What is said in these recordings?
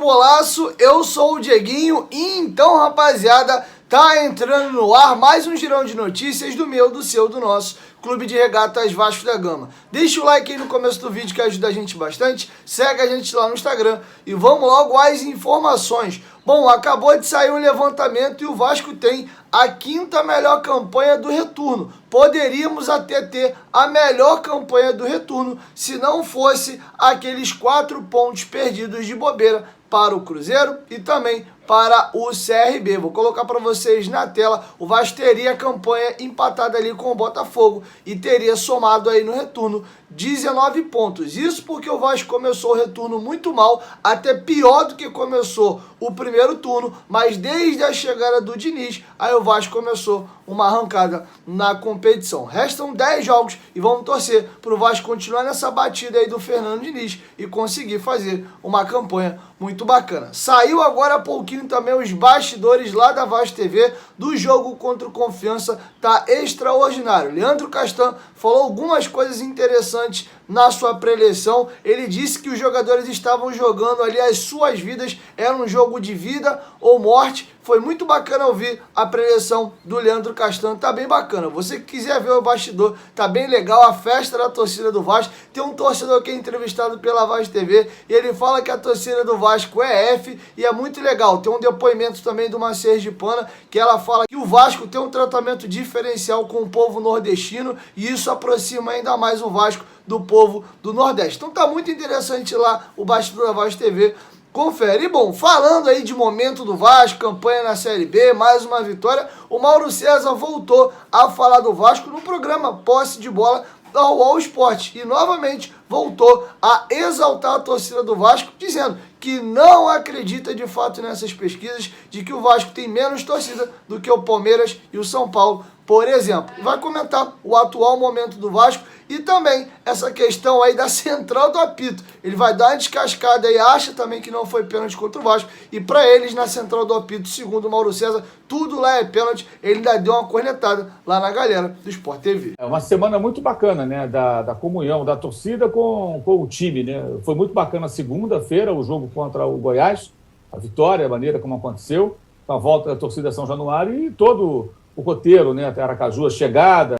Golaço, eu sou o Dieguinho e então, rapaziada, tá entrando no ar mais um girão de notícias do meu, do seu, do nosso Clube de Regatas Vasco da Gama. Deixa o like aí no começo do vídeo que ajuda a gente bastante, segue a gente lá no Instagram e vamos logo às informações. Bom, acabou de sair um levantamento e o Vasco tem a quinta melhor campanha do retorno. Poderíamos até ter a melhor campanha do retorno se não fosse aqueles 4 pontos perdidos de bobeira para o Cruzeiro e também para o CRB. Vou colocar para vocês na tela. O Vasco teria a campanha empatada ali com o Botafogo e teria somado aí no retorno 19 pontos. Isso porque o Vasco começou o retorno muito mal, até pior do que começou o primeiro turno, mas desde a chegada do Diniz, aí o Vasco começou uma arrancada na competição. Restam 10 jogos e vamos torcer para o Vasco continuar nessa batida aí do Fernando Diniz e conseguir fazer uma campanha muito bacana. Saiu agora há pouquinho também os bastidores lá da Vasco TV do jogo contra o Confiança, tá extraordinário. Leandro Castan falou algumas coisas interessantes na sua preleção. Ele disse que os jogadores estavam jogando ali as suas vidas, era um jogo de vida ou morte. Foi muito bacana ouvir a preleção do Leandro Castan, tá bem bacana. Você que quiser ver o bastidor, tá bem legal, a festa da torcida do Vasco. Tem um torcedor que é entrevistado pela Vasco TV e ele fala que a torcida do Vasco é F e é muito legal. Tem um depoimento também de uma sergipana que ela fala que o Vasco tem um tratamento diferencial com o povo nordestino e isso aproxima ainda mais o Vasco do povo do Nordeste. Então tá muito interessante lá o bastidor da Vasco TV. Confere. E bom, falando aí de momento do Vasco, campanha na Série B, mais uma vitória, o Mauro César voltou a falar do Vasco no programa Posse de Bola da UOL Esporte e novamente voltou a exaltar a torcida do Vasco, dizendo que não acredita de fato nessas pesquisas de que o Vasco tem menos torcida do que o Palmeiras e o São Paulo, por exemplo. Vai comentar o atual momento do Vasco e também essa questão aí da central do apito. Ele vai dar uma descascada e acha também que não foi pênalti contra o Vasco. E para eles, na central do apito, segundo o Mauro César, tudo lá é pênalti. Ele ainda deu uma cornetada lá na galera do Sport TV. É uma semana muito bacana, né? Da comunhão da torcida com o time, né? Foi muito bacana segunda-feira, o jogo contra o Goiás, a vitória, a maneira como aconteceu, com a volta da torcida São Januário e todo o roteiro, né? Até Aracaju, a chegada,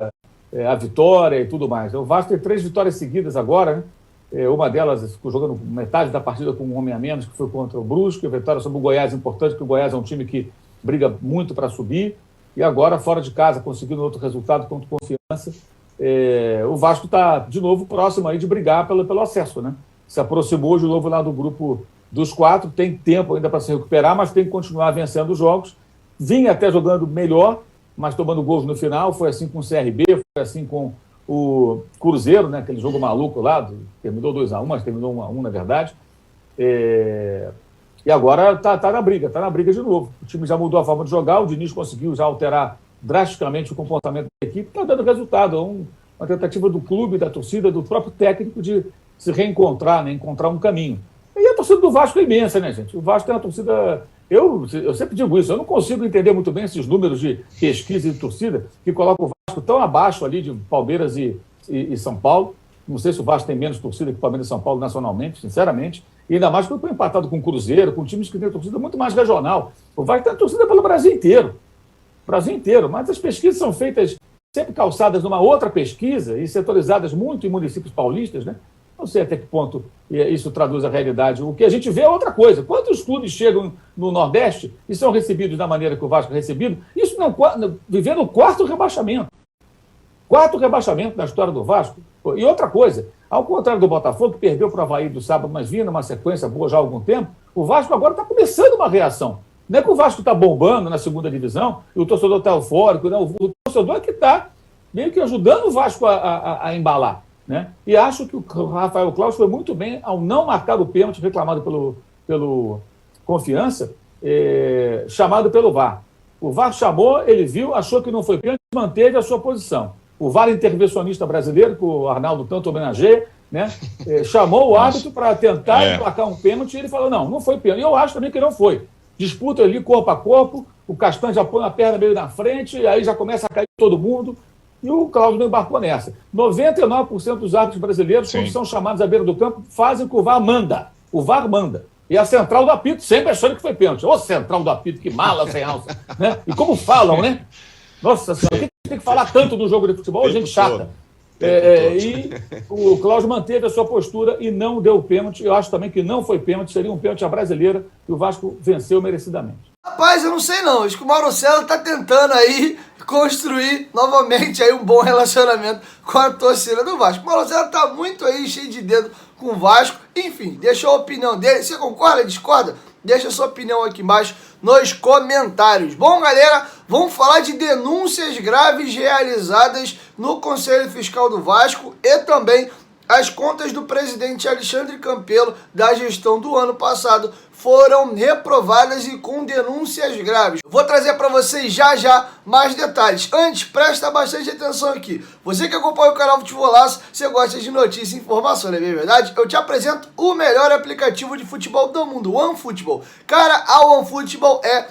a vitória e tudo mais. O Vasco tem 3 vitórias seguidas agora, né? Uma delas ficou jogando metade da partida com um homem a menos, que foi contra o Brusque, a vitória sobre o Goiás importante, porque o Goiás é um time que briga muito para subir, e agora, fora de casa, conseguindo outro resultado contra o Confiança. O Vasco está, de novo, próximo aí de brigar pelo acesso, né? Se aproximou de novo lá do grupo dos 4, tem tempo ainda para se recuperar, mas tem que continuar vencendo os jogos. Vinha até jogando melhor, mas tomando gols no final, foi assim com o CRB, foi assim com o Cruzeiro, né? Aquele jogo maluco lá, terminou 2-1, mas terminou 1-1 na verdade. E agora tá na briga de novo. O time já mudou a forma de jogar, o Diniz conseguiu já alterar drasticamente o comportamento da equipe, está dando resultado, uma tentativa do clube, da torcida, do próprio técnico de se reencontrar, né? Encontrar um caminho. E a torcida do Vasco é imensa, né, gente? O Vasco tem uma torcida... Eu sempre digo isso, eu não consigo entender muito bem esses números de pesquisa e de torcida que colocam o Vasco tão abaixo ali de Palmeiras e São Paulo. Não sei se o Vasco tem menos torcida que Palmeiras e São Paulo nacionalmente, sinceramente. E ainda mais porque foi empatado com o Cruzeiro, com times que têm torcida muito mais regional. O Vasco tem torcida pelo Brasil inteiro. Brasil inteiro. Mas as pesquisas são feitas sempre calçadas numa outra pesquisa e setorizadas muito em municípios paulistas, né? Não sei até que ponto isso traduz a realidade. O que a gente vê é outra coisa. Quantos clubes chegam no Nordeste e são recebidos da maneira que o Vasco é recebido? Isso não vivendo o 4º rebaixamento. 4 rebaixamentos na história do Vasco. E outra coisa, ao contrário do Botafogo, que perdeu para o Avaí do sábado, mas vinha numa sequência boa já há algum tempo, o Vasco agora está começando uma reação. Não é que o Vasco está bombando na segunda divisão e o torcedor está eufórico, não. O torcedor é que está meio que ajudando o Vasco a embalar. Né? E acho que o Rafael Claus foi muito bem ao não marcar o pênalti reclamado pelo Confiança, chamado pelo VAR. O VAR chamou, ele viu, achou que não foi pênalti, manteve a sua posição. O VAR intervencionista brasileiro, que o Arnaldo tanto homenageia, né? Chamou o árbitro para tentar emplacar um pênalti e ele falou, não foi pênalti. E eu acho também que não foi. Disputa ali corpo a corpo, o Castan já põe a perna meio na frente, e aí já começa a cair todo mundo. E o Cláudio não embarcou nessa. 99% dos árbitros brasileiros, quando são chamados à beira do campo, fazem o que o VAR manda. O VAR manda. E a central do apito sempre achando que foi pênalti. Ô, central do apito, que mala sem alça. Né? E como falam, né? Nossa Senhora, por que tem que falar tanto do jogo de futebol? Gente chata. E o Cláudio manteve a sua postura e não deu pênalti. Eu acho também que não foi pênalti, seria um pênalti à brasileira e o Vasco venceu merecidamente. Rapaz, eu não sei não, acho que o Mauro César tá tentando aí construir novamente aí um bom relacionamento com a torcida do Vasco. O Mauro César tá muito aí cheio de dedo com o Vasco, enfim, deixou a opinião dele, você concorda, discorda? Deixa a sua opinião aqui embaixo nos comentários. Bom, galera, vamos falar de denúncias graves realizadas no Conselho Fiscal do Vasco e também as contas do presidente Alexandre Campelo da gestão do ano passado foram reprovadas e com denúncias graves. Vou trazer para vocês já mais detalhes. Antes, presta bastante atenção aqui. Você que acompanha o canal Futebolaço, você gosta de notícia e informação, não é verdade? Eu te apresento o melhor aplicativo de futebol do mundo, o OneFootball. Cara, a OneFootball é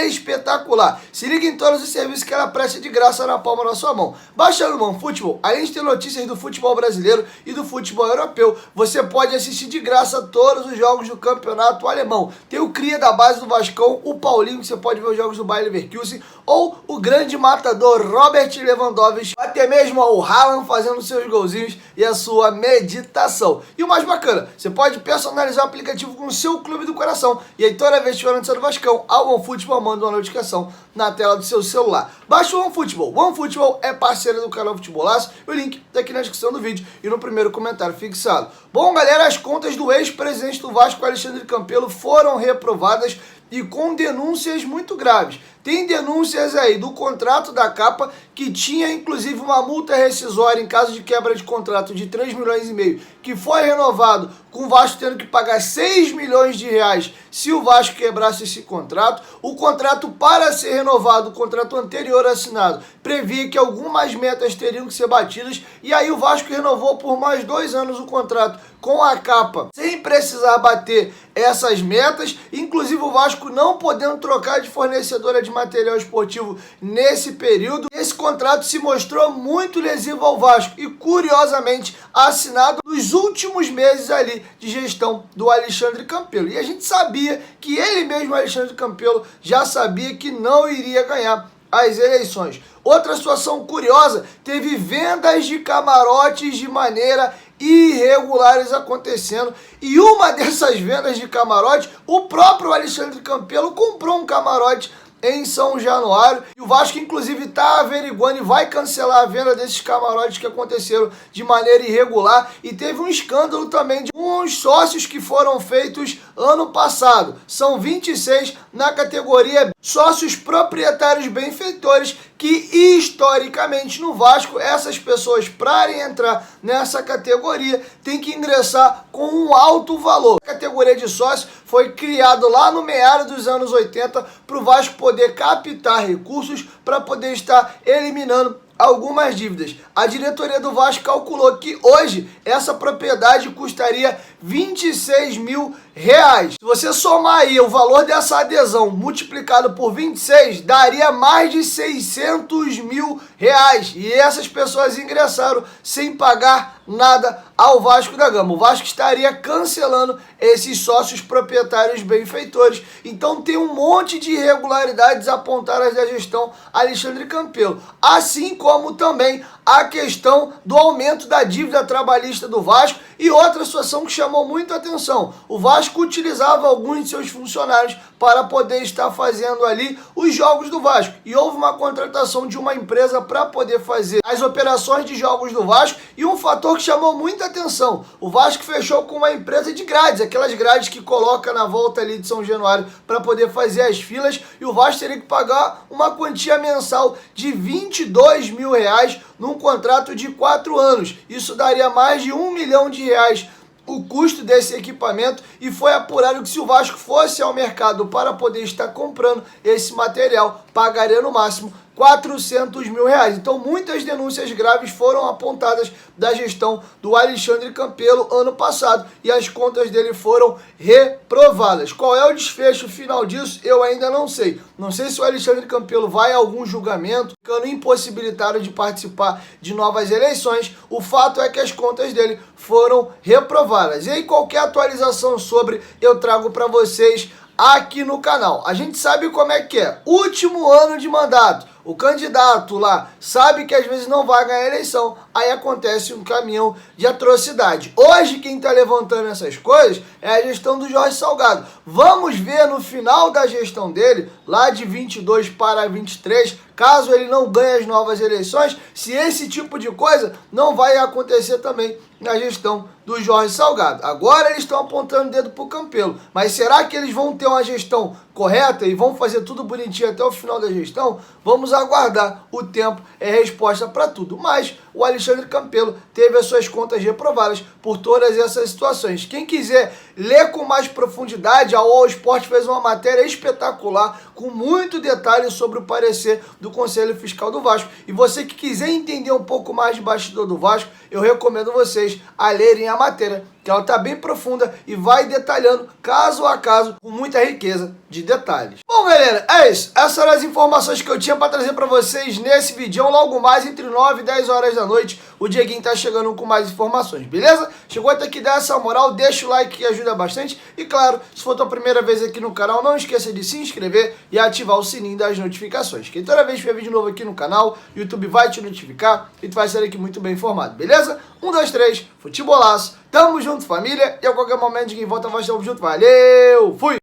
espetacular. Se liga em todos os serviços que ela presta de graça na palma da sua mão. Baixando o OneFootball, além de ter notícias do futebol brasileiro e do futebol europeu, você pode assistir de graça todos os jogos do campeonato alemão. Tem o cria da base do Vascão, o Paulinho, que você pode ver os jogos do Bayer Leverkusen, ou o grande matador Robert Lewandowski, até mesmo o Haaland fazendo seus golzinhos e a sua meditação. E o mais bacana, você pode personalizar o aplicativo com o seu clube do coração. E aí toda vez que tiver notícia do Vascão, a OneFootball manda uma notificação na tela do seu celular. Baixa o OneFootball. O OneFootball é parceiro do canal Futebolaço. O link tá aqui na descrição do vídeo e no primeiro comentário fixado. Bom, galera, as contas do ex-presidente do Vasco, Alexandre Campelo, foram reprovadas e com denúncias muito graves. Tem denúncias aí do contrato da Capa, que tinha inclusive uma multa rescisória em caso de quebra de contrato de 3,5 milhões, que foi renovado, com o Vasco tendo que pagar 6 milhões de reais se o Vasco quebrasse esse contrato. O contrato, para ser renovado, o contrato anterior assinado, previa que algumas metas teriam que ser batidas, e aí o Vasco renovou por mais 2 anos o contrato com a Capa, sem precisar bater essas metas, inclusive o Vasco não podendo trocar de fornecedora de material esportivo nesse período. Esse contrato se mostrou muito lesivo ao Vasco e, curiosamente, assinado nos últimos meses ali de gestão do Alexandre Campelo. E a gente sabia que ele mesmo, Alexandre Campelo, já sabia que não iria ganhar as eleições. Outra situação curiosa, teve vendas de camarotes de maneira irregulares acontecendo, e uma dessas vendas de camarote, o próprio Alexandre Campelo comprou um camarote em São Januário, e o Vasco inclusive está averiguando e vai cancelar a venda desses camarotes que aconteceram de maneira irregular. E teve um escândalo também de uns sócios que foram feitos ano passado, são 26 na categoria sócios proprietários benfeitores, que historicamente no Vasco essas pessoas, para entrar nessa categoria, tem que ingressar com um alto valor. A categoria de sócio foi criada lá no meado dos anos 80 para o Vasco poder captar recursos para poder estar eliminando algumas dívidas. A diretoria do Vasco calculou que hoje essa propriedade custaria 26 mil reais. Se você somar aí o valor dessa adesão multiplicado por 26, daria mais de 600 mil reais. E essas pessoas ingressaram sem pagar nada ao Vasco da Gama. O Vasco estaria cancelando esses sócios proprietários benfeitores. Então tem um monte de irregularidades apontadas da gestão Alexandre Campelo. Assim como também a questão do aumento da dívida trabalhista do Vasco e outra situação que chamou muito a atenção. O Vasco utilizava alguns de seus funcionários para poder estar fazendo ali os jogos do Vasco. E houve uma contratação de uma empresa para poder fazer as operações de jogos do Vasco. E um fator que chamou muita atenção: o Vasco fechou com uma empresa de grades, aquelas grades que coloca na volta ali de São Januário para poder fazer as filas, e o Vasco teria que pagar uma quantia mensal de 22 mil reais num contrato de 4 anos. Isso daria mais de 1 milhão de reais o custo desse equipamento, e foi apurado que se o Vasco fosse ao mercado para poder estar comprando esse material, pagaria no máximo R$400 mil. Então muitas denúncias graves foram apontadas da gestão do Alexandre Campelo ano passado e as contas dele foram reprovadas. Qual é o desfecho final disso? Eu ainda não sei. Não sei se o Alexandre Campelo vai a algum julgamento, ficando impossibilitado de participar de novas eleições. O fato é que as contas dele foram reprovadas. E aí qualquer atualização sobre eu trago para vocês aqui no canal. A gente sabe como é que é. Último ano de mandato. O candidato lá sabe que às vezes não vai ganhar a eleição, aí acontece um caminhão de atrocidade. Hoje quem está levantando essas coisas é a gestão do Jorge Salgado. Vamos ver no final da gestão dele, lá de 22 para 23, caso ele não ganhe as novas eleições, se esse tipo de coisa não vai acontecer também na gestão do Jorge Salgado. Agora eles estão apontando o dedo para o Campelo, mas será que eles vão ter uma gestão correta e vão fazer tudo bonitinho até o final da gestão? Vamos aguardar. O tempo é resposta para tudo. Mas o Alexandre Campelo teve as suas contas reprovadas por todas essas situações. Quem quiser ler com mais profundidade, a UOL Esporte fez uma matéria espetacular com muito detalhe sobre o parecer do Conselho Fiscal do Vasco. E você que quiser entender um pouco mais de bastidor do Vasco, eu recomendo vocês a lerem a matéria, que ela está bem profunda e vai detalhando caso a caso com muita riqueza de detalhes. Bom, galera, é isso. Essas eram as informações que eu tinha para trazer para vocês nesse vídeo. Logo mais, entre 9 e 10 horas da noite, o Dieguinho tá chegando com mais informações, beleza? Chegou até aqui, dá essa moral, deixa o like que ajuda bastante. E claro, se for a tua primeira vez aqui no canal, não esqueça de se inscrever e ativar o sininho das notificações. Que toda vez que tiver vídeo novo aqui no canal, o YouTube vai te notificar e tu vai sair aqui muito bem informado, beleza? 1, 2, 3, futebolaço. Tamo junto, família. E a qualquer momento de quem volta, vai estar junto. Valeu, fui!